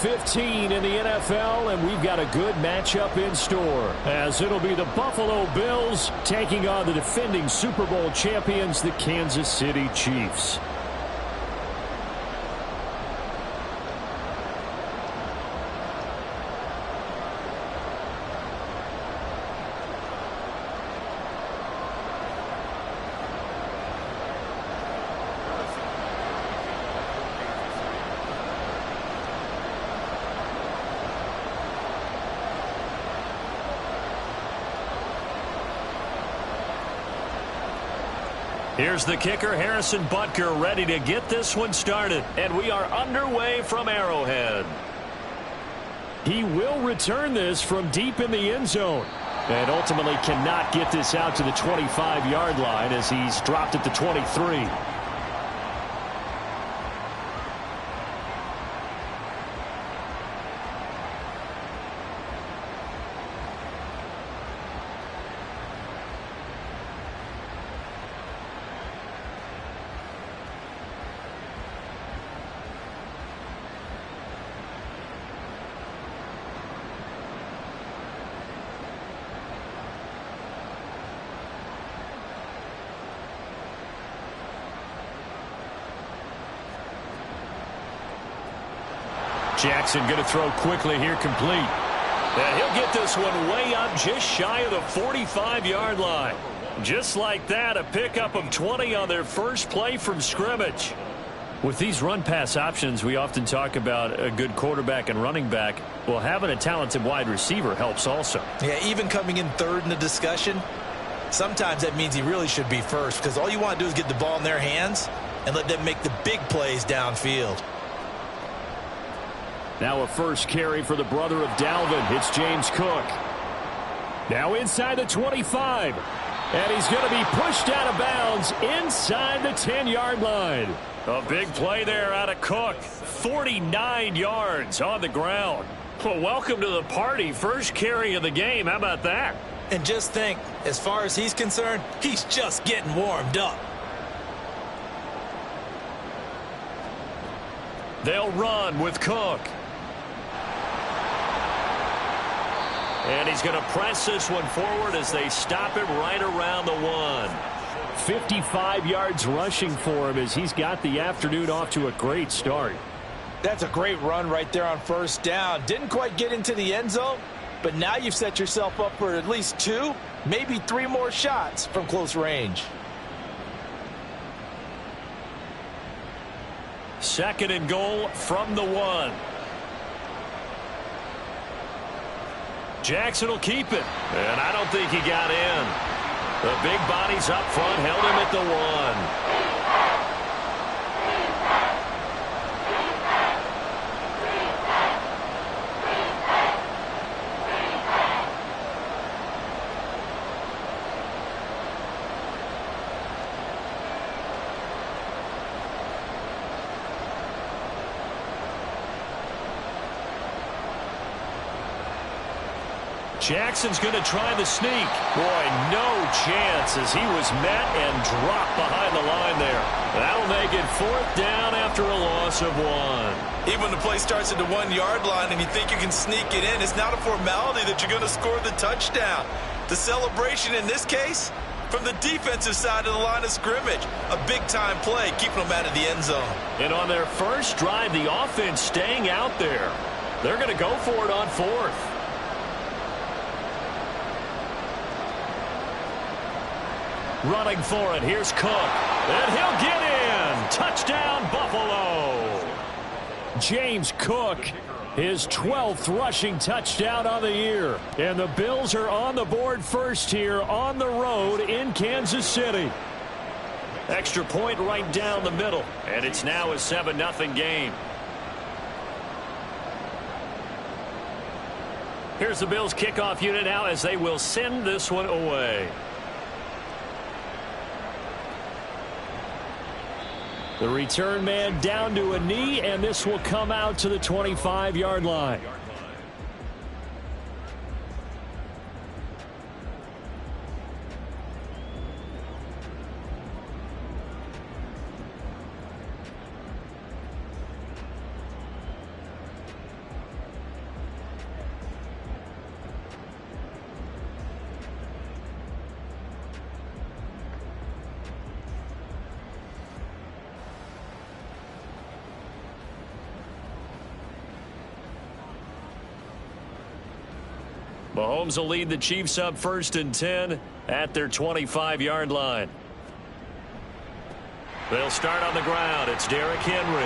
15 in the NFL, and we've got a good matchup in store, as it'll be the Buffalo Bills taking on the defending Super Bowl champions, the Kansas City Chiefs. Here's the kicker, Harrison Butker, ready to get this one started. And we are underway from Arrowhead. He will return this from deep in the end zone. And ultimately cannot get this out to the 25-yard line as he's dropped at the 23. Jackson going to throw quickly here, complete. And he'll get this one way up just shy of the 45-yard line. Just like that, a pickup of 20 on their first play from scrimmage. With these run-pass options, we often talk about a good quarterback and running back. Well, having a talented wide receiver helps also. Yeah, even coming in third in the discussion, sometimes that means he really should be first, because all you want to do is get the ball in their hands and let them make the big plays downfield. Now a first carry for the brother of Dalvin. It's James Cook. Now inside the 25. And he's going to be pushed out of bounds inside the 10-yard line. A big play there out of Cook. 49 yards on the ground. Well, welcome to the party. First carry of the game. How about that? And just think, as far as he's concerned, he's just getting warmed up. They'll run with Cook. And he's going to press this one forward as they stop him right around the 1. 55 yards rushing for him as he's got the afternoon off to a great start. That's a great run right there on first down. Didn't quite get into the end zone, but now you've set yourself up for at least 2, maybe 3 more shots from close range. Second and goal from the 1. Jackson will keep it, and I don't think he got in. The big bodies up front held him at the 1. Jackson's going to try the sneak. Boy, no chance as he was met and dropped behind the line there. That'll make it 4th down after a loss of 1. Even when the play starts at the 1-yard line and you think you can sneak it in, it's not a formality that you're going to score the touchdown. The celebration in this case, from the defensive side of the line of scrimmage. A big-time play, keeping them out of the end zone. And on their first drive, the offense staying out there. They're going to go for it on 4th. Running for it, here's Cook. And he'll get in. Touchdown, Buffalo. James Cook, his 12th rushing touchdown on the year. And the Bills are on the board first here on the road in Kansas City. Extra point right down the middle. And it's now a 7-0 game. Here's the Bills kickoff unit now as they will send this one away. The return man down to a knee, and this will come out to the 25-yard line. Mahomes will lead the Chiefs up 1st and 10 at their 25-yard line. They'll start on the ground. It's Derrick Henry.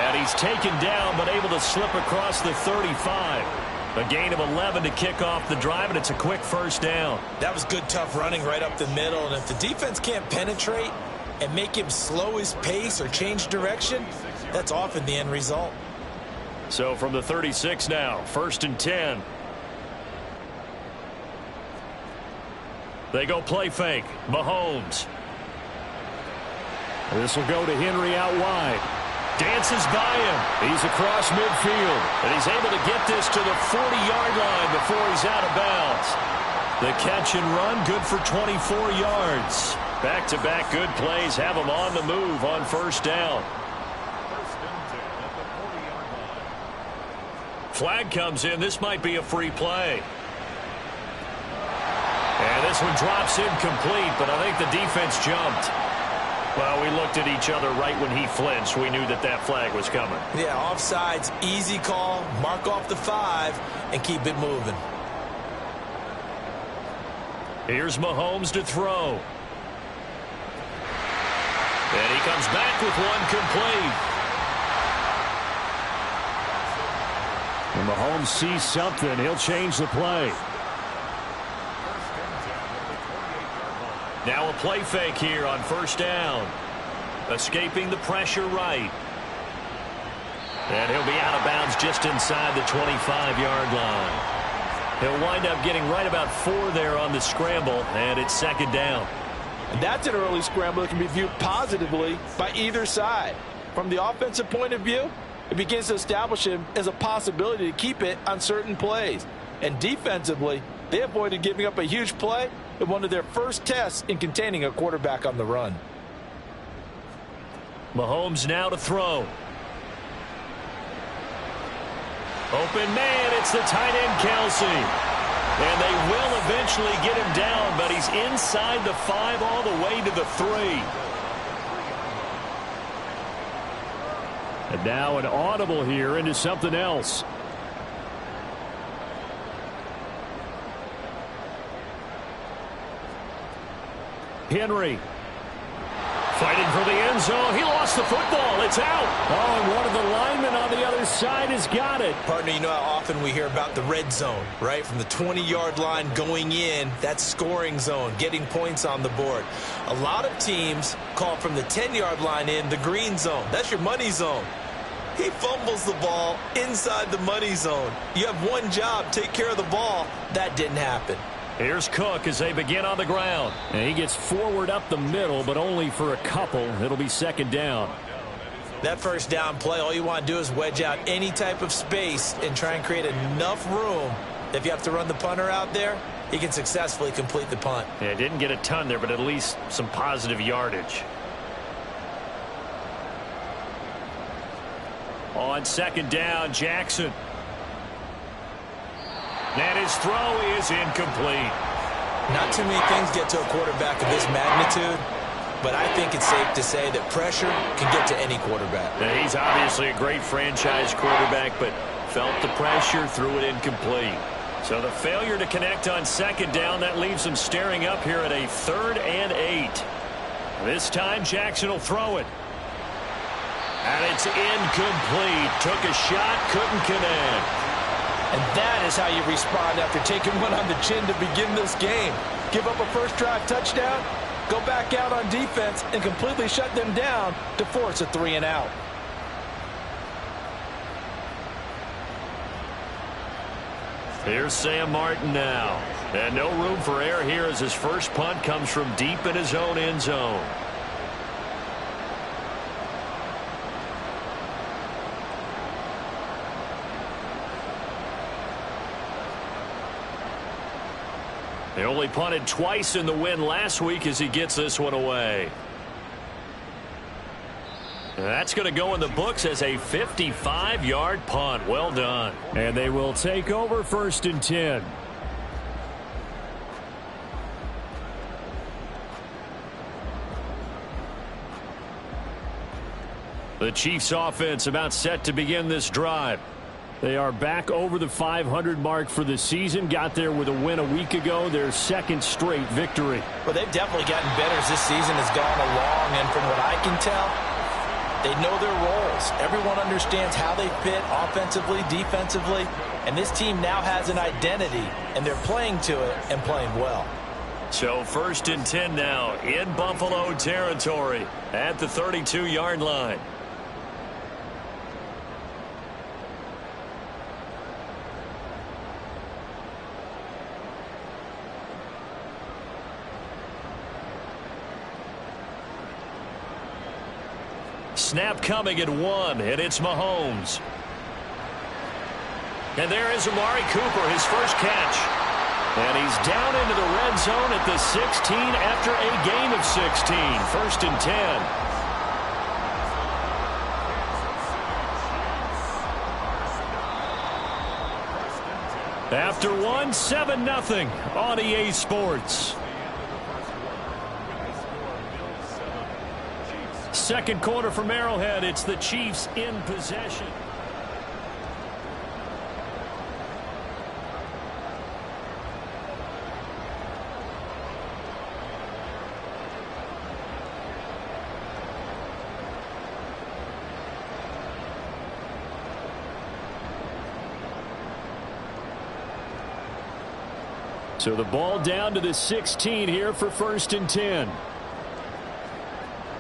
And he's taken down but able to slip across the 35. A gain of 11 to kick off the drive, and it's a quick 1st down. That was good, tough running right up the middle. And if the defense can't penetrate and make him slow his pace or change direction, that's often the end result. So from the 36 now, 1st and 10. They go play fake. Mahomes. This will go to Henry out wide. Dances by him. He's across midfield. And he's able to get this to the 40-yard line before he's out of bounds. The catch and run, good for 24 yards. Back-to-back good plays have him on the move on 1st down. Flag comes in. This might be a free play. And this one drops incomplete, but I think the defense jumped. Well, we looked at each other right when he flinched. We knew that that flag was coming. Yeah, offsides, easy call. Mark off the 5 and keep it moving. Here's Mahomes to throw. And he comes back with one complete. And Mahomes sees something. He'll change the play. Now a play fake here on 1st down. Escaping the pressure right. And he'll be out of bounds just inside the 25-yard line. He'll wind up getting right about 4 there on the scramble, and it's 2nd down. And that's an early scramble that can be viewed positively by either side. From the offensive point of view, it begins to establish him as a possibility to keep it on certain plays. And defensively, they avoided giving up a huge play in one of their first tests in containing a quarterback on the run. Mahomes now to throw. Open man, it's the tight end Kelsey. And they will eventually get him down, but he's inside the 5 all the way to the 3. And now an audible here into something else. Henry fighting for the end zone. He lost the football. It's out. Oh, and one of the linemen on the other side has got it. Partner, you know how often we hear about the red zone, right? From the 20-yard line going in, that's scoring zone, getting points on the board. A lot of teams call from the 10-yard line in the green zone. That's your money zone. He fumbles the ball inside the money zone. You have one job, take care of the ball. That didn't happen. Here's Cook as they begin on the ground. And he gets forward up the middle, but only for a couple. It'll be 2nd down. That 1st down play, all you want to do is wedge out any type of space and try and create enough room. If you have to run the punter out there, he can successfully complete the punt. Yeah, didn't get a ton there, but at least some positive yardage. On 2nd down, Jackson. And his throw is incomplete. Not too many things get to a quarterback of this magnitude, but I think it's safe to say that pressure can get to any quarterback. Now, he's obviously a great franchise quarterback, but felt the pressure, threw it incomplete. So the failure to connect on 2nd down, that leaves him staring up here at a 3rd and 8. This time Jackson will throw it. And it's incomplete. Took a shot, couldn't connect. And that is how you respond after taking one on the chin to begin this game. Give up a first drive touchdown, go back out on defense, and completely shut them down to force a 3 and out. Here's Sam Martin now. And no room for error here as his first punt comes from deep in his own end zone. They only punted twice in the win last week as he gets this one away. That's going to go in the books as a 55-yard punt. Well done. And they will take over 1st and 10. The Chiefs offense about set to begin this drive. They are back over the 500 mark for the season. Got there with a win a week ago, their second straight victory. Well, they've definitely gotten better as this season has gone along, and from what I can tell, they know their roles. Everyone understands how they fit offensively, defensively, and this team now has an identity, and they're playing to it and playing well. So 1st and 10 now in Buffalo territory at the 32-yard line. Snap coming at 1, and it's Mahomes. And there is Amari Cooper, his first catch. And he's down into the red zone at the 16 after a gain of 16. 1st and 10. After 1, 7-0 on EA Sports. Second quarter from Arrowhead. It's the Chiefs in possession. So the ball down to the 16 here for 1st and 10.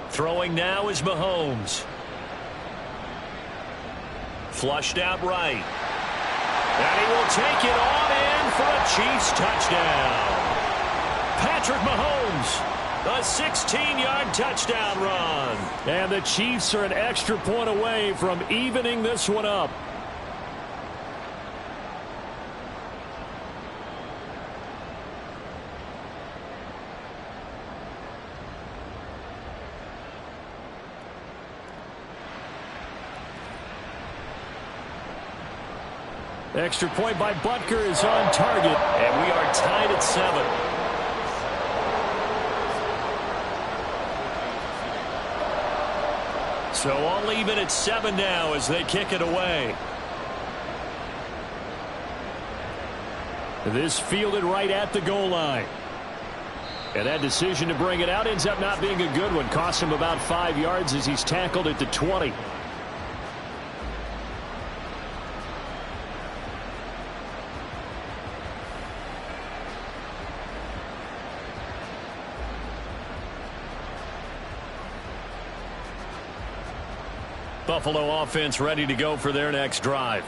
Throwing now is Mahomes. Flushed out right. And he will take it on in for a Chiefs touchdown. Patrick Mahomes, a 16-yard touchdown run. And the Chiefs are an extra point away from evening this one up. Extra point by Butker is on target, and we are tied at 7. So all even at 7 now as they kick it away. This fielded right at the goal line. And that decision to bring it out ends up not being a good one. Cost him about 5 yards as he's tackled at the 20. Buffalo offense ready to go for their next drive.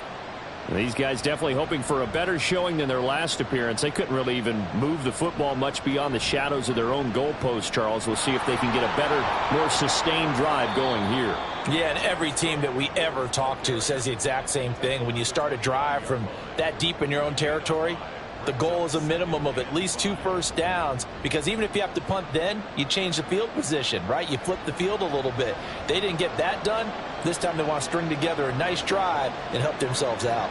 These guys definitely hoping for a better showing than their last appearance. They couldn't really even move the football much beyond the shadows of their own goalpost, Charles. We'll see if they can get a better, more sustained drive going here. Yeah, and every team that we ever talk to says the exact same thing. When you start a drive from that deep in your own territory, the goal is a minimum of at least 2 first downs, because even if you have to punt then, you change the field position, right? You flip the field a little bit. They didn't get that done. This time they want to string together a nice drive and help themselves out.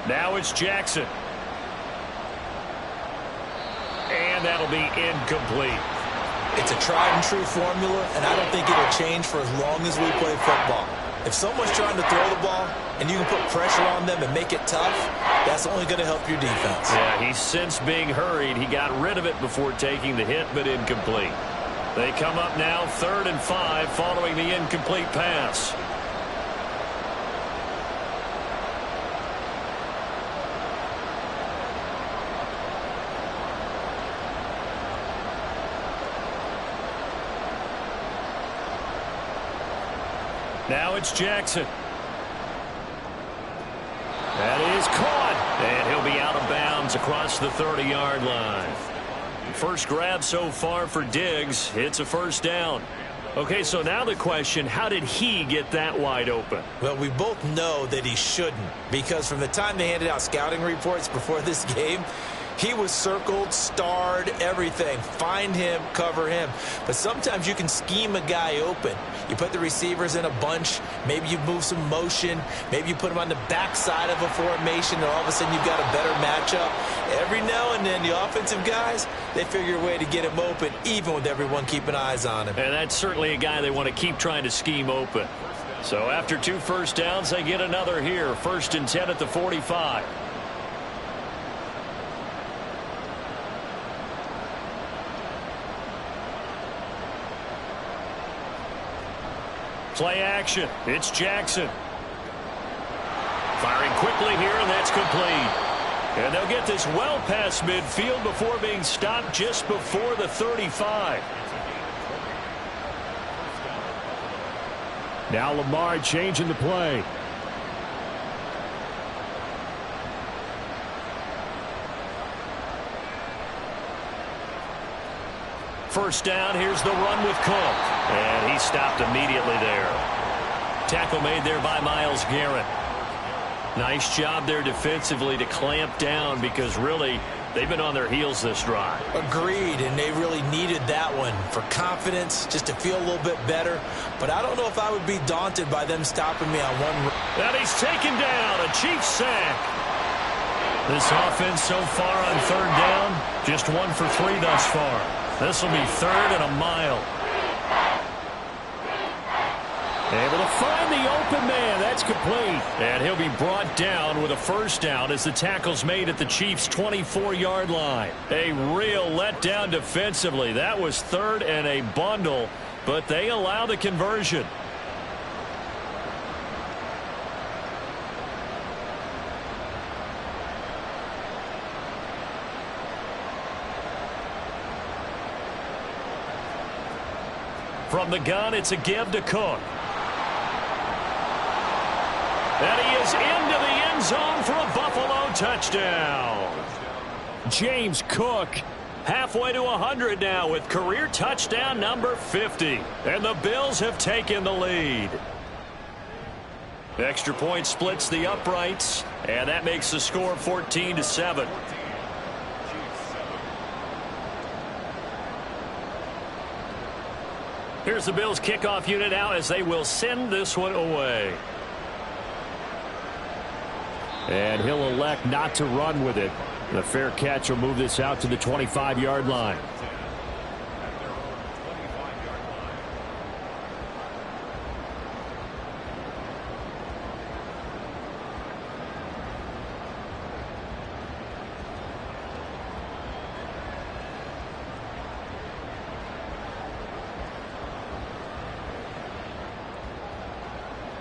Now it's Jackson. And that'll be incomplete. It's a tried and true formula, and I don't think it'll change for as long as we play football. If someone's trying to throw the ball and you can put pressure on them and make it tough, that's only going to help your defense. Yeah, he's since being hurried. He got rid of it before taking the hit, but incomplete. They come up now 3rd and 5 following the incomplete pass. Now it's Jackson. That is caught. And he'll be out of bounds across the 30-yard line. First grab so far for Diggs. It's a first down. Okay, so now the question, how did he get that wide open? Well, we both know that he shouldn't, because from the time they handed out scouting reports before this game, he was circled, starred, everything. Find him, cover him. But sometimes you can scheme a guy open. You put the receivers in a bunch. Maybe you move some motion. Maybe you put them on the backside of a formation, and all of a sudden you've got a better matchup. Every now and then, the offensive guys, they figure a way to get him open, even with everyone keeping eyes on him. And that's certainly a guy they want to keep trying to scheme open. So after 2 first downs, they get another here. 1st and 10 at the 45. Play action. It's Jackson. Firing quickly here, and that's complete. And they'll get this well past midfield before being stopped just before the 35. Now Lamar changing the play. First down, here's the run with Cook. And he stopped immediately there. Tackle made there by Myles Garrett. Nice job there defensively to clamp down because really they've been on their heels this drive. Agreed, and they really needed that one for confidence, just to feel a little bit better. But I don't know if I would be daunted by them stopping me on one. And he's taken down, a Chiefs sack. This offense so far on 3rd down, just 1 for 3 thus far. This will be 3rd and a mile. Able to find the open man. That's complete. And he'll be brought down with a first down as the tackle's made at the Chiefs' 24-yard line. A real letdown defensively. That was 3rd and a bundle, but they allow the conversion. From the gun, it's a give to Cook. And he is into the end zone for a Buffalo touchdown. James Cook halfway to 100 now with career touchdown number 50. And the Bills have taken the lead. Extra point splits the uprights, and that makes the score 14-7. Here's the Bills kickoff unit now as they will send this one away. And he'll elect not to run with it. The fair catch will move this out to the 25-yard line.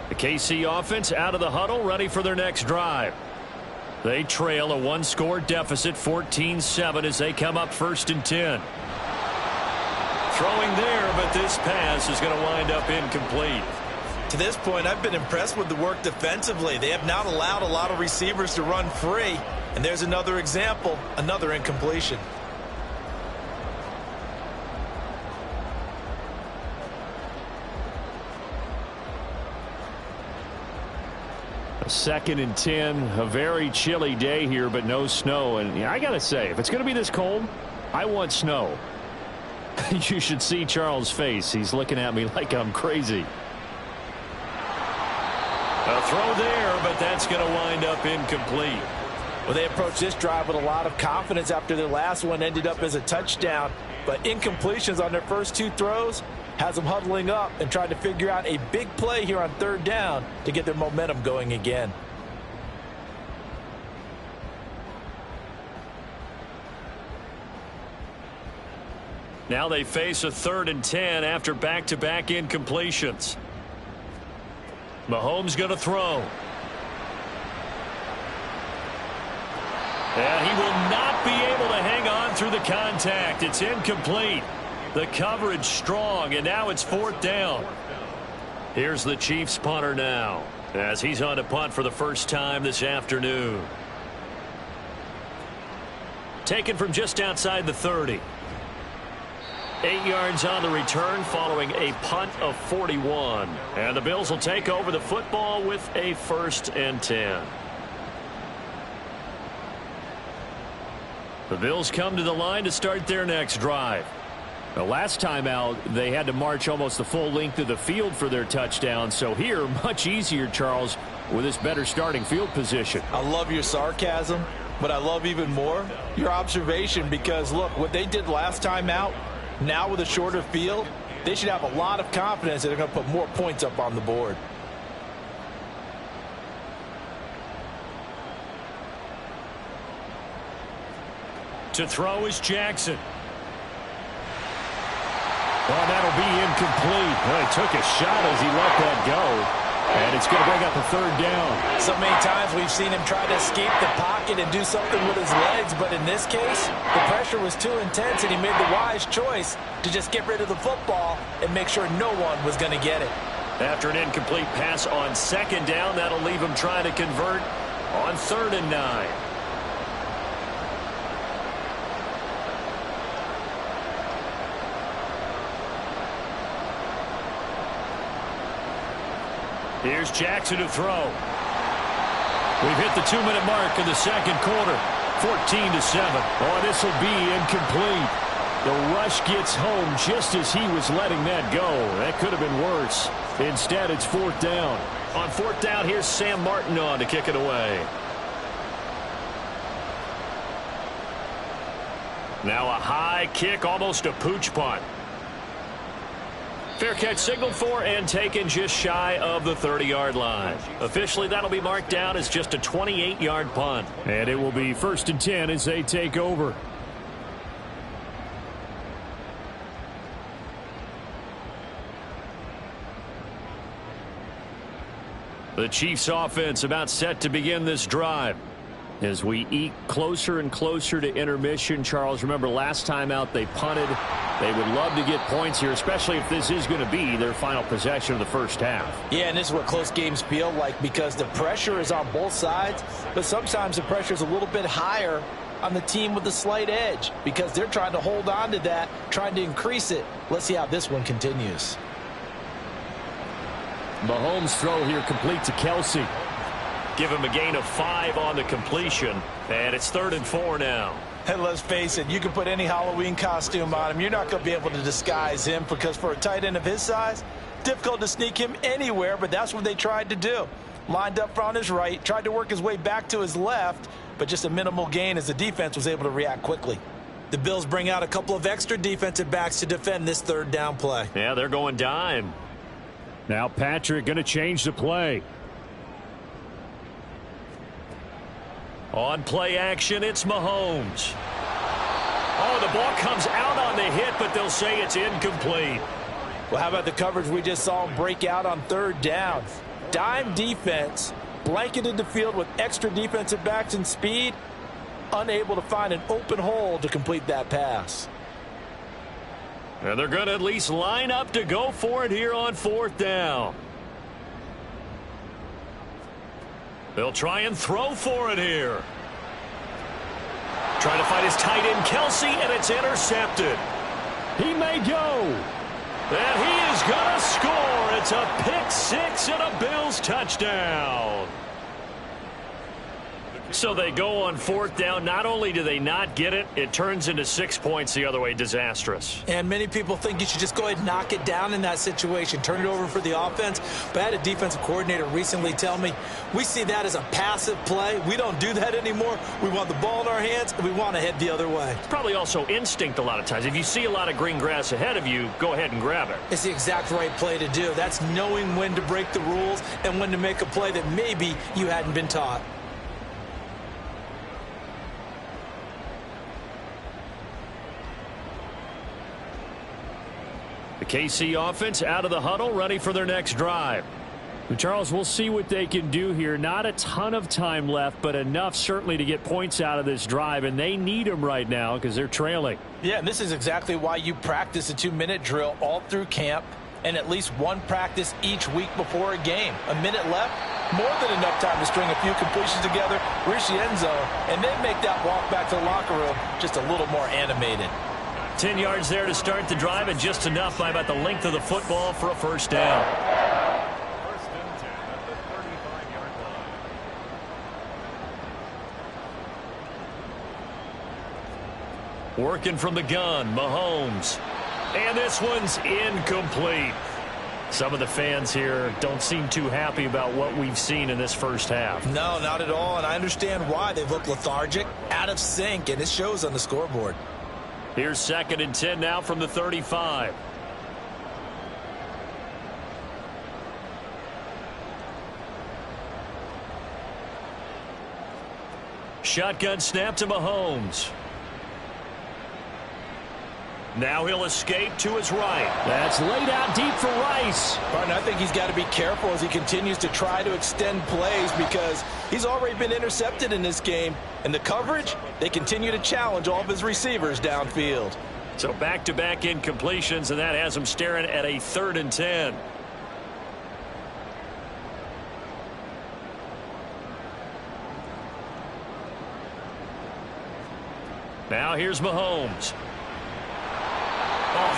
The KC offense out of the huddle, ready for their next drive. They trail a 1-score deficit, 14-7, as they come up 1st and 10. Throwing there, but this pass is going to wind up incomplete. To this point, I've been impressed with the work defensively. They have not allowed a lot of receivers to run free. And there's another example, another incompletion. A 2nd and 10, a very chilly day here, but no snow. And yeah, I got to say, if it's going to be this cold, I want snow. You should see Charles' face. He's looking at me like I'm crazy. A throw there, but that's going to wind up incomplete. Well, they approached this drive with a lot of confidence after their last one ended up as a touchdown. But incompletions on their first 2 throws has them huddling up and trying to figure out a big play here on 3rd down to get their momentum going again. Now they face a 3rd and 10 after back-to-back incompletions. Mahomes going to throw. And he will not be able to hang on through the contact. It's incomplete. The coverage strong, and now it's 4th down. Here's the Chiefs punter now, as he's on to punt for the first time this afternoon. Taken from just outside the 30. 8 yards on the return following a punt of 41. And the Bills will take over the football with a 1st and 10. The Bills come to the line to start their next drive. The last time out, they had to march almost the full length of the field for their touchdown. So here, much easier, Charles, with this better starting field position. I love your sarcasm, but I love even more your observation because, look, what they did last time out, now with a shorter field, they should have a lot of confidence that they're going to put more points up on the board. To throw is Jackson. Well, that'll be incomplete. Well, he took a shot as he let that go. And it's going to bring up a third down. So many times we've seen him try to escape the pocket and do something with his legs. But in this case, the pressure was too intense, and he made the wise choice to just get rid of the football and make sure no one was going to get it. After an incomplete pass on second down, that'll leave him trying to convert on 3rd and 9. Here's Jackson to throw. We've hit the 2-minute mark in the second quarter. 14-7. Oh, this will be incomplete. The rush gets home just as he was letting that go. That could have been worse. Instead, it's 4th down. On 4th down, here's Sam Martin on to kick it away. Now a high kick, almost a pooch punt. Fair catch signaled for and taken just shy of the 30-yard line. Officially, that'll be marked down as just a 28-yard punt. And it will be 1st and 10 as they take over. The Chiefs offense about set to begin this drive. As we eke closer and closer to intermission, Charles, remember last time out they punted. They would love to get points here, especially if this is going to be their final possession of the first half. Yeah, and this is what close games feel like because the pressure is on both sides, but sometimes the pressure is a little bit higher on the team with the slight edge because they're trying to hold on to that, trying to increase it. Let's see how this one continues. Mahomes' throw here complete to Kelsey. Give him a gain of 5 on the completion, and it's 3rd and 4 now. And let's face it, you can put any Halloween costume on him. You're not going to be able to disguise him because for a tight end of his size, difficult to sneak him anywhere, but that's what they tried to do. Lined up on his right, tried to work his way back to his left, but just a minimal gain as the defense was able to react quickly. The Bills bring out a couple of extra defensive backs to defend this 3rd down play. Yeah, they're going dime. Now Patrick going to change the play. On play action, it's Mahomes. Oh, the ball comes out on the hit, but they'll say it's incomplete. Well, how about the coverage we just saw him break out on 3rd down? Dime defense, blanketed the field with extra defensive backs and speed, unable to find an open hole to complete that pass. And they're going to at least line up to go for it here on 4th down. They'll try and throw for it here. Trying to find his tight end, Kelsey, and it's intercepted. He may go. And he is going to score. It's a pick 6 and a Bills touchdown. So they go on 4th down. Not only do they not get it, it turns into 6 points the other way. Disastrous. And many people think you should just go ahead and knock it down in that situation. Turn it over for the offense. But I had a defensive coordinator recently tell me, we see that as a passive play. We don't do that anymore. We want the ball in our hands, and we want to head the other way. It's probably also instinct a lot of times. If you see a lot of green grass ahead of you, go ahead and grab it. It's the exact right play to do. That's knowing when to break the rules and when to make a play that maybe you hadn't been taught. The KC offense out of the huddle, ready for their next drive. Charles, we'll see what they can do here. Not a ton of time left, but enough certainly to get points out of this drive, and they need them right now because they're trailing. Yeah, and this is exactly why you practice a 2-minute drill all through camp and at least one practice each week before a game. A minute left, more than enough time to string a few completions together, reach the end zone, and then make that walk back to the locker room just a little more animated. 10 yards there to start the drive, and just enough by about the length of the football for a first down. Working from the gun, Mahomes. And this one's incomplete. Some of the fans here don't seem too happy about what we've seen in this first half. No, not at all, and I understand why. They look lethargic, out of sync, and it shows on the scoreboard. Here's 2nd and 10 now from the 35. Shotgun snap to Mahomes. Now he'll escape to his right. That's laid out deep for Rice. Martin, I think he's got to be careful as he continues to try to extend plays because he's already been intercepted in this game. And the coverage, they continue to challenge all of his receivers downfield. So back-to-back incompletions, and that has him staring at a 3rd and 10. Now here's Mahomes.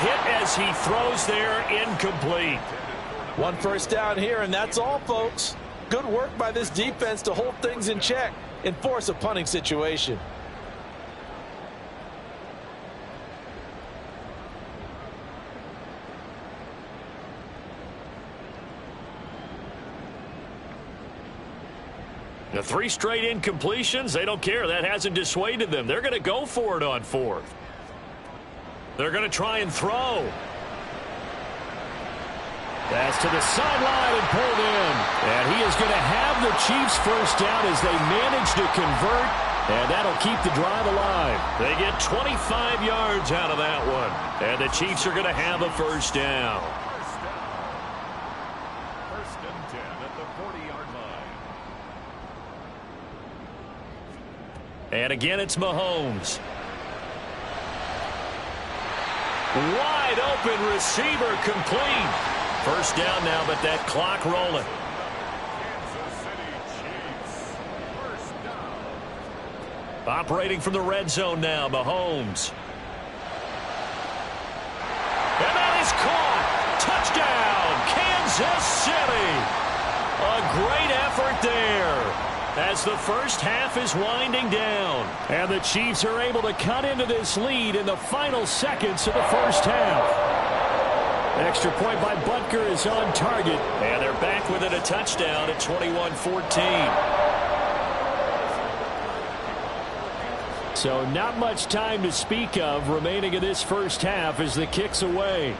Hit as he throws there, incomplete. 1 first down here, and that's all, folks. Good work by this defense to hold things in check and force a punting situation. The 3 straight incompletions, they don't care. That hasn't dissuaded them. They're going to go for it on 4th. They're going to try and throw. That's to the sideline and pulled in. And he is going to have the Chiefs first down as they manage to convert. And that'll keep the drive alive. They get 25 yards out of that one. And the Chiefs are going to have a first down. First and 10 at the 40-yard line. And again, it's Mahomes. Wide open receiver complete. First down now, but that clock rolling. Kansas City Chiefs. First down. Operating from the red zone now, Mahomes. And that is caught. Touchdown, Kansas City. A great effort there as the first half is winding down. And the Chiefs are able to cut into this lead in the final seconds of the first half. Extra point by Butker is on target. And they're back within a touchdown at 21-14. So not much time to speak of remaining in this first half as the kick's away.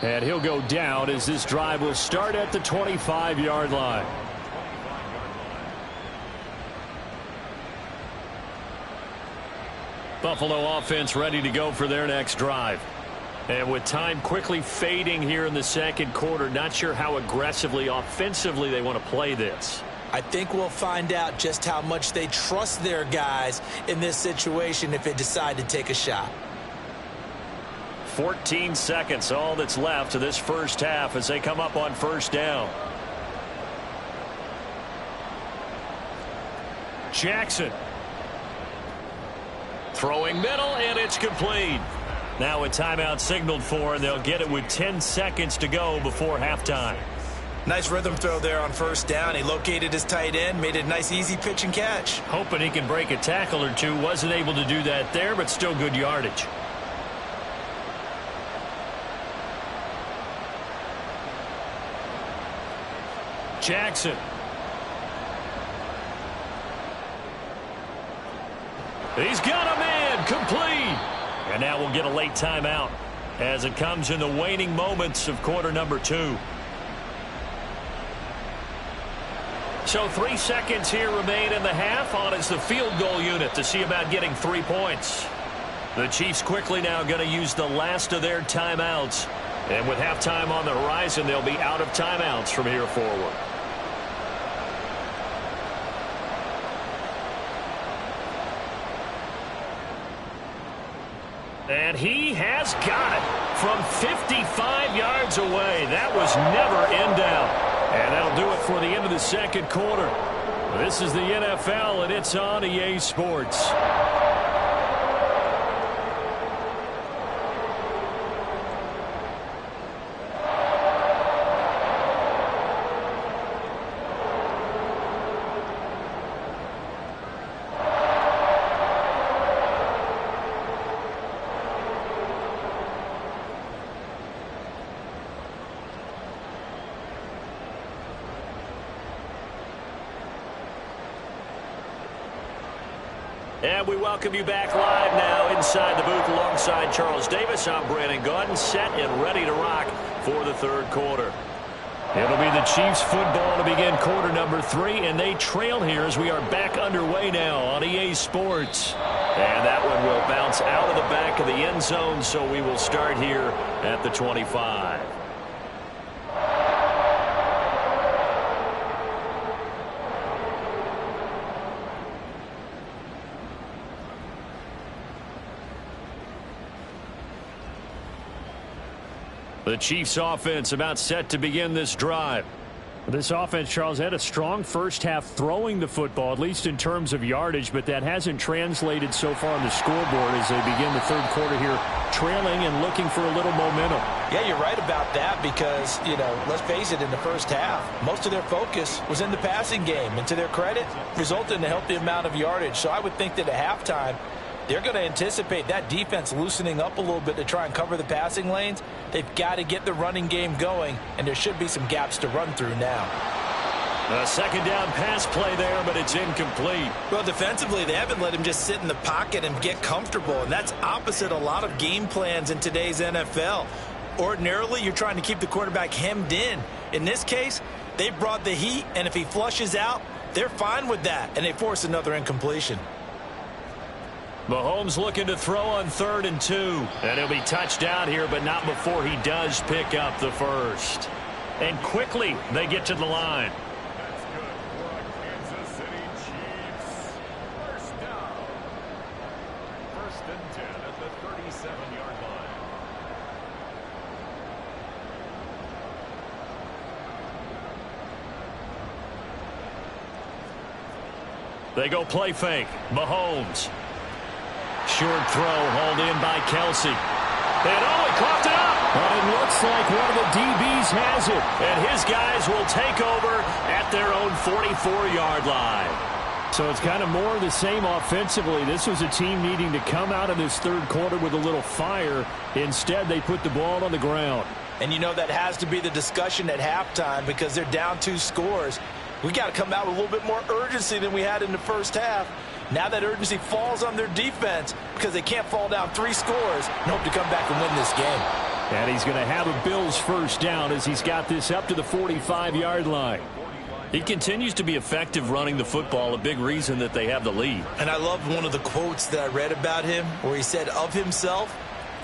And he'll go down as this drive will start at the 25-yard line. Buffalo offense ready to go for their next drive. And with time quickly fading here in the second quarter, not sure how aggressively, offensively they want to play this. I think we'll find out just how much they trust their guys in this situation if they decide to take a shot. 14 seconds, all that's left of this first half as they come up on first down. Jackson. Throwing middle, and it's complete. Now a timeout signaled for, and they'll get it with 10 seconds to go before halftime. Nice rhythm throw there on first down. He located his tight end, made it a nice easy pitch and catch. Hoping he can break a tackle or two. Wasn't able to do that there, but still good yardage. Jackson. He's got a man, complete. And now we'll get a late timeout as it comes in the waning moments of quarter number 2. So 3 seconds here remain in the half. On is the field goal unit to see about getting 3 points. The Chiefs quickly now going to use the last of their timeouts. And with halftime on the horizon, they'll be out of timeouts from here forward. And he has got it from 55 yards away. That was never in doubt. And that'll do it for the end of the second quarter. This is the NFL, and it's on EA Sports. And we welcome you back live now inside the booth alongside Charles Davis. I'm Brandon Gaudin, set and ready to rock for the third quarter. It'll be the Chiefs football to begin quarter number 3, and they trail here as we are back underway now on EA Sports. And that one will bounce out of the back of the end zone, so we will start here at the 25. The Chiefs offense about set to begin this drive. This offense, Charles, had a strong first half throwing the football, at least in terms of yardage, but that hasn't translated so far on the scoreboard as they begin the third quarter here, trailing and looking for a little momentum. Yeah, you're right about that because, let's face it, in the first half, most of their focus was in the passing game. And to their credit, resulted in a healthy amount of yardage. So I would think that at halftime, they're going to anticipate that defense loosening up a little bit to try and cover the passing lanes. They've got to get the running game going, and there should be some gaps to run through now. A second down pass play there, but it's incomplete. Well, defensively, they haven't let him just sit in the pocket and get comfortable, and that's opposite a lot of game plans in today's NFL. Ordinarily, you're trying to keep the quarterback hemmed in. In this case, they brought the heat, and if he flushes out, they're fine with that, and they force another incompletion. Mahomes looking to throw on 3rd and 2. And he'll be touched down here, but not before he does pick up the first. And quickly, they get to the line. That's good for a Kansas City Chiefs. First down. 1st and 10 at the 37-yard line. They go play fake. Mahomes. Short throw hauled in by Kelsey. And he coughed it up. But it looks like one of the DBs has it. And his guys will take over at their own 44-yard line. So it's kind of more of the same offensively. This was a team needing to come out of this third quarter with a little fire. Instead, they put the ball on the ground. And that has to be the discussion at halftime because they're down 2 scores. We got to come out with a little bit more urgency than we had in the first half. Now that urgency falls on their defense because they can't fall down 3 scores and hope to come back and win this game. And he's going to have a Bills first down as he's got this up to the 45-yard line. He continues to be effective running the football, a big reason that they have the lead. And I love one of the quotes that I read about him where he said of himself,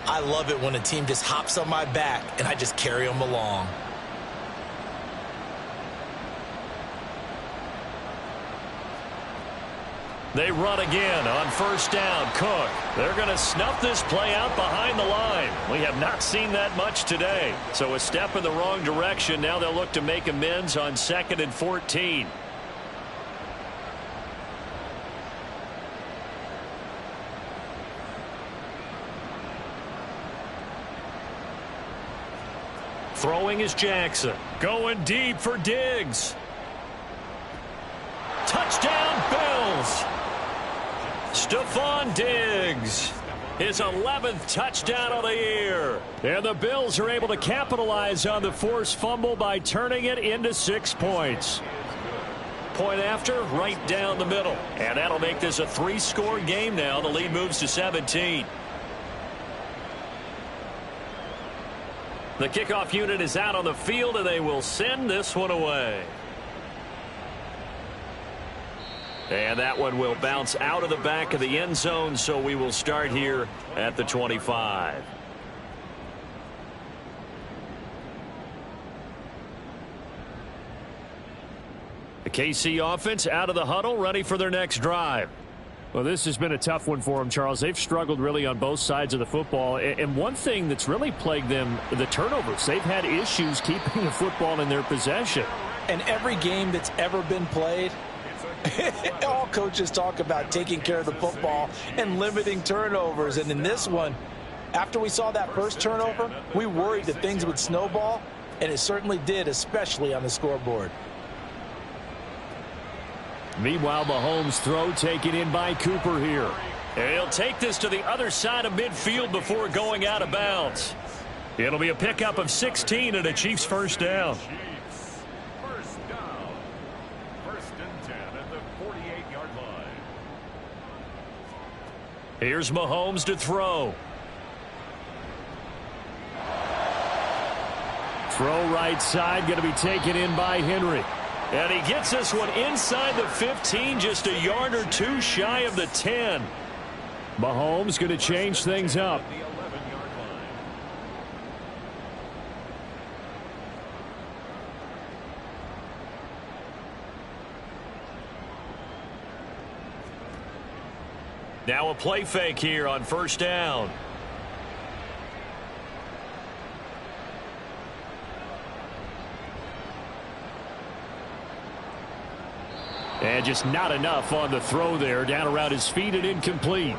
"I love it when a team just hops on my back and I just carry them along." They run again on first down. Cook. They're going to snuff this play out behind the line. We have not seen that much today. So a step in the wrong direction. Now they'll look to make amends on 2nd and 14. Throwing is Jackson. Going deep for Diggs. Touchdown, Bills. Stephon Diggs, his 11th touchdown of the year. And the Bills are able to capitalize on the forced fumble by turning it into 6 points. Point after, right down the middle. And that'll make this a 3-score game now. The lead moves to 17. The kickoff unit is out on the field, and they will send this one away. And that one will bounce out of the back of the end zone, so we will start here at the 25. The KC offense out of the huddle, ready for their next drive. Well, this has been a tough one for them, Charles. They've struggled really on both sides of the football. And one thing that's really plagued them, the turnovers. They've had issues keeping the football in their possession. And every game that's ever been played, all coaches talk about taking care of the football and limiting turnovers. And in this one, after we saw that first turnover, we worried that things would snowball, and it certainly did, especially on the scoreboard. Meanwhile, Mahomes' throw taken in by Cooper here. And he'll take this to the other side of midfield before going out of bounds. It'll be a pickup of 16 and a Chiefs first down. First down. 1st and 10 at the 48-yard line. Here's Mahomes to throw. Throw right side, going to be taken in by Henry. And he gets this one inside the 15, just a yard or two shy of the 10. Mahomes going to change things up. Now a play fake here on first down. And just not enough on the throw there. Down around his feet and incomplete.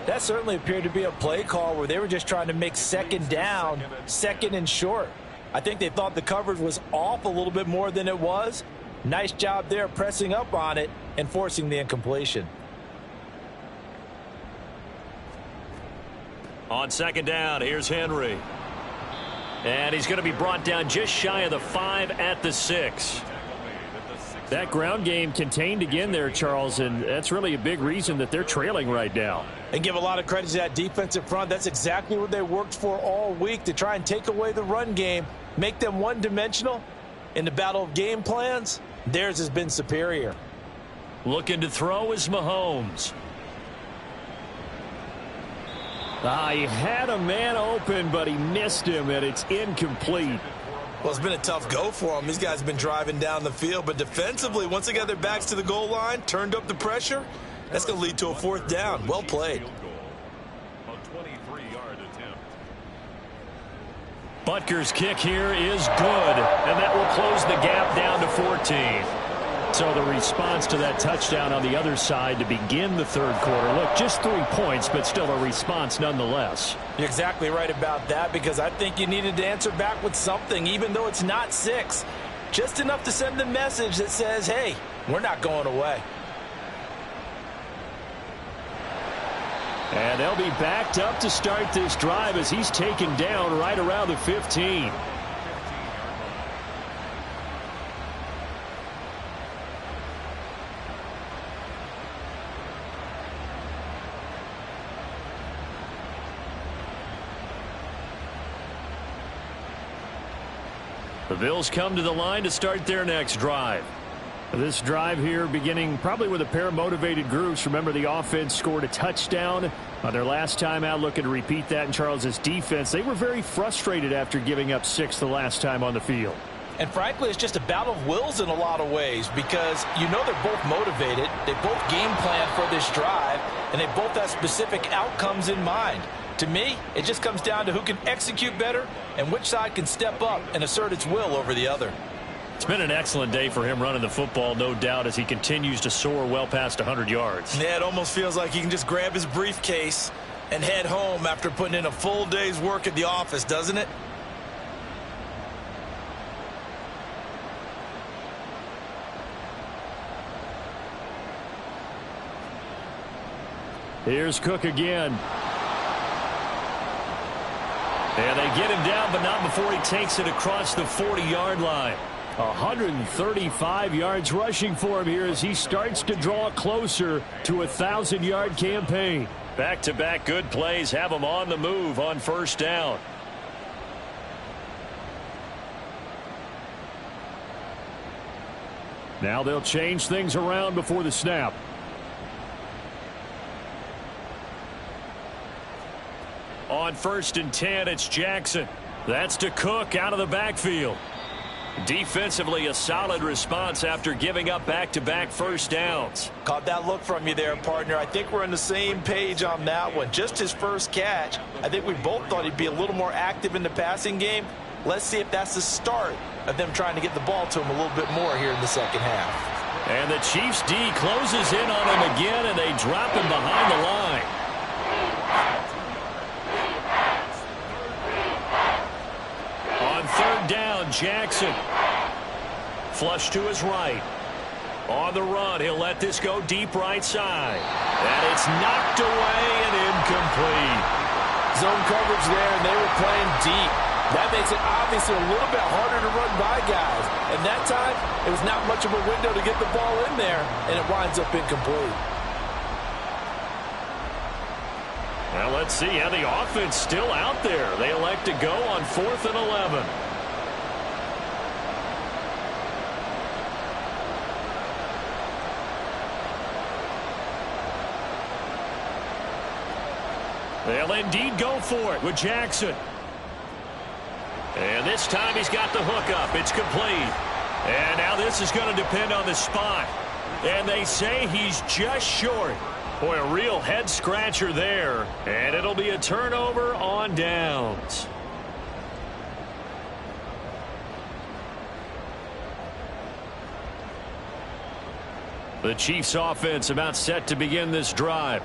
That certainly appeared to be a play call where they were just trying to make second down, second and short. I think they thought the coverage was off a little bit more than it was. Nice job there pressing up on it and forcing the incompletion. On second down, here's Henry. And he's going to be brought down just shy of the 5 at the 6. That ground game contained again there, Charles, and that's really a big reason that they're trailing right now. And give a lot of credit to that defensive front. That's exactly what they worked for all week, to try and take away the run game, make them one-dimensional. In the battle of game plans, theirs has been superior. Looking to throw is Mahomes. He had a man open, but he missed him, and it's incomplete. Well, it's been a tough go for him. These guys have been driving down the field, but defensively, once they got their backs to the goal line, turned up the pressure, that's going to lead to a fourth down. Well played. Butker's kick here is good, and that will close the gap down to 14. So the response to that touchdown on the other side to begin the third quarter. Look, just 3 points, but still a response nonetheless. You're exactly right about that, because I think you needed to answer back with something, even though it's not 6. Just enough to send the message that says, hey, we're not going away. And they'll be backed up to start this drive as he's taken down right around the 15. The Bills come to the line to start their next drive. This drive here beginning probably with a pair of motivated groups. Remember, the offense scored a touchdown on their last time out, looking to repeat that in Charles' defense. They were very frustrated after giving up 6 the last time on the field. And frankly, it's just a battle of wills in a lot of ways, because you know they're both motivated. They both game plan for this drive, and they both have specific outcomes in mind. To me, it just comes down to who can execute better and which side can step up and assert its will over the other. It's been an excellent day for him running the football, no doubt, as he continues to soar well past 100 yards. Yeah, it almost feels like he can just grab his briefcase and head home after putting in a full day's work at the office, doesn't it? Here's Cook again. And they get him down, but not before he takes it across the 40-yard line. 135 yards rushing for him here as he starts to draw closer to a 1,000-yard campaign. Back-to-back good plays have him on the move on first down. Now they'll change things around before the snap. On 1st and 10, it's Jackson. That's to Cook out of the backfield. Defensively, a solid response after giving up back-to-back first downs. Caught that look from you there, partner. I think we're on the same page on that one. Just his first catch. I think we both thought he'd be a little more active in the passing game. Let's see if that's the start of them trying to get the ball to him a little bit more here in the second half. And the Chiefs D closes in on him again, and they drop him behind the line. On 3rd down, Jackson. Flush to his right. On the run, he'll let this go deep right side. And it's knocked away and incomplete. Zone coverage there, and they were playing deep. That makes it obviously a little bit harder to run by guys. And that time, it was not much of a window to get the ball in there, and it winds up incomplete. Well, let's see how the offense still out there. They elect to go on 4th and 11. They'll indeed go for it with Jackson. And this time he's got the hook up. It's complete. And now this is going to depend on the spot. And they say he's just short. Boy, a real head-scratcher there. And it'll be a turnover on downs. The Chiefs offense about set to begin this drive.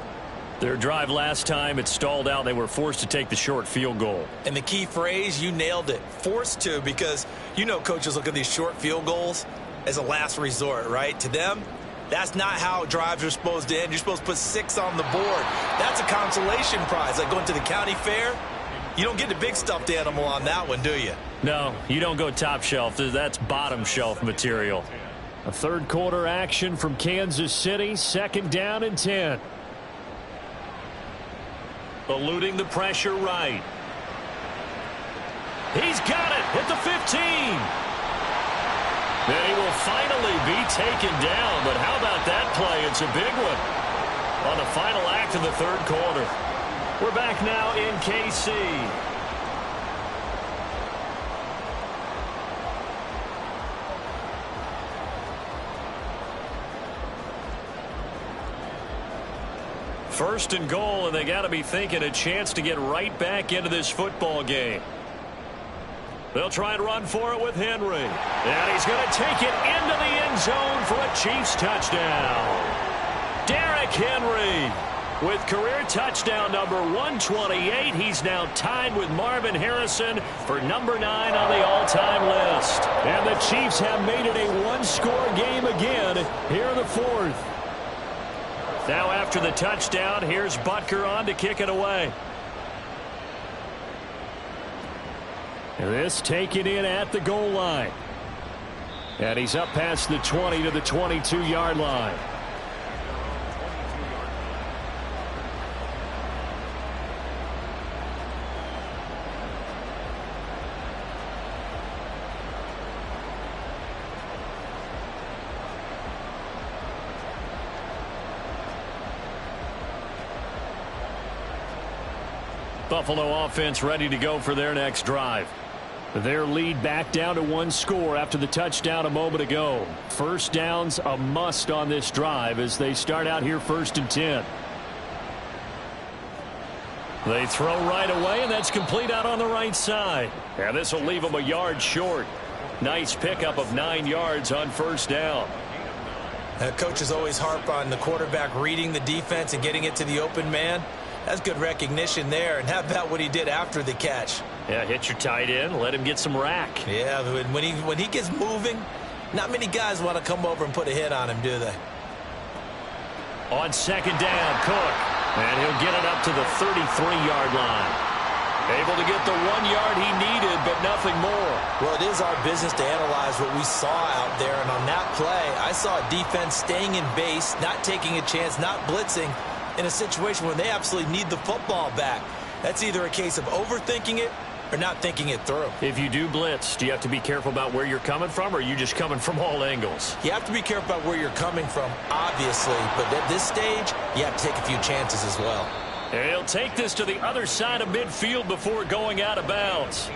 Their drive last time, it stalled out. They were forced to take the short field goal. And the key phrase, you nailed it, forced to, because you know coaches look at these short field goals as a last resort, right? To them, that's not how drives are supposed to end. You're supposed to put 6 on the board. That's a consolation prize, like going to the county fair. You don't get the big stuffed animal on that one, do you? No, you don't go top shelf. That's bottom shelf material. A third quarter action from Kansas City, 2nd down and 10. Eluding the pressure right. He's got it at the 15. Then he will finally be taken down, but how about that play? It's a big one on the final act of the third quarter. We're back now in KC. First and goal, and they got to be thinking a chance to get right back into this football game. They'll try and run for it with Henry. And he's going to take it into the end zone for a Chiefs touchdown. Derrick Henry with career touchdown number 128. He's now tied with Marvin Harrison for number 9 on the all-time list. And the Chiefs have made it a one-score game again here in the 4th. Now after the touchdown, here's Butker on to kick it away. And this taken in at the goal line. And he's up past the 20 to the 22-yard line. Buffalo offense ready to go for their next drive. Their lead back down to 1 score after the touchdown a moment ago. First down's a must on this drive as they start out here 1st and 10. They throw right away, and that's complete out on the right side. And this will leave them a yard short. Nice pickup of 9 yards on first down. Coaches always harp on the quarterback reading the defense and getting it to the open man. That's good recognition there. And how about what he did after the catch? Yeah, hit your tight end, let him get some rack. Yeah, when he gets moving, not many guys want to come over and put a hit on him, do they? On 2nd down, Cook. And he'll get it up to the 33-yard line. Able to get the 1 yard he needed, but nothing more. Well, it is our business to analyze what we saw out there. And on that play, I saw a defense staying in base, not taking a chance, not blitzing, in a situation where they absolutely need the football back. That's either a case of overthinking it or not thinking it through. If you do blitz, do you have to be careful about where you're coming from, or are you just coming from all angles? You have to be careful about where you're coming from, obviously, but at this stage, you have to take a few chances as well. And he'll take this to the other side of midfield before going out of bounds.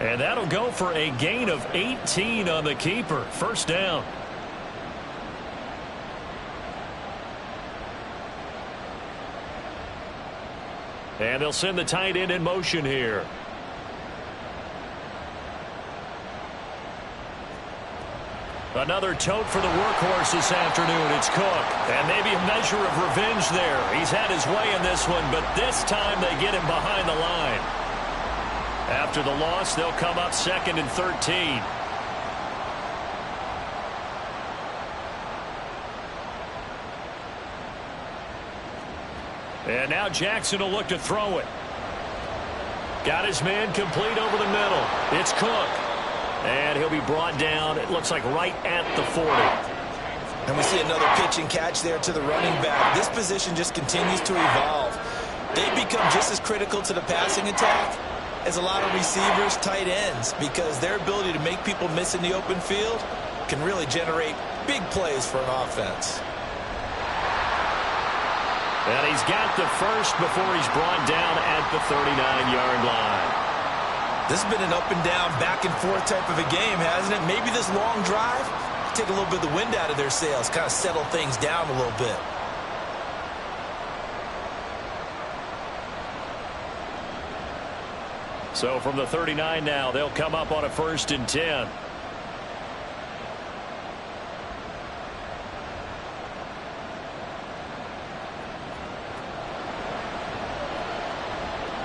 And that'll go for a gain of 18 on the keeper. First down. And they'll send the tight end in motion here. Another tote for the workhorse this afternoon. It's Cook. And maybe a measure of revenge there. He's had his way in this one, but this time they get him behind the line. After the loss, they'll come up 2nd and 13. And now Jackson will look to throw it. Got his man complete over the middle. It's Cook. And he'll be brought down, it looks like, right at the 40. And we see another pitch and catch there to the running back. This position just continues to evolve. They become just as critical to the passing attack as a lot of receivers, tight ends, because their ability to make people miss in the open field can really generate big plays for an offense. And he's got the first before he's brought down at the 39-yard line. This has been an up and down, back and forth type of a game, hasn't it? Maybe this long drive, take a little bit of the wind out of their sails, kind of settle things down a little bit. So from the 39 now, they'll come up on a 1st and 10.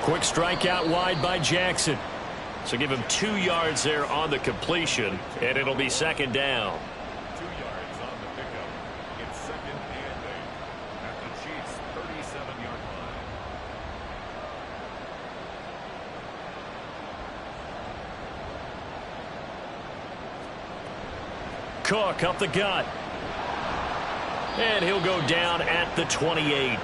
Quick strike out wide by Jackson. So give him 2 yards there on the completion, and it'll be 2nd down. 2 yards on the pickup. It's 2nd and 8 at the Chiefs' 37-yard line. Cook up the gut. And he'll go down at the 28.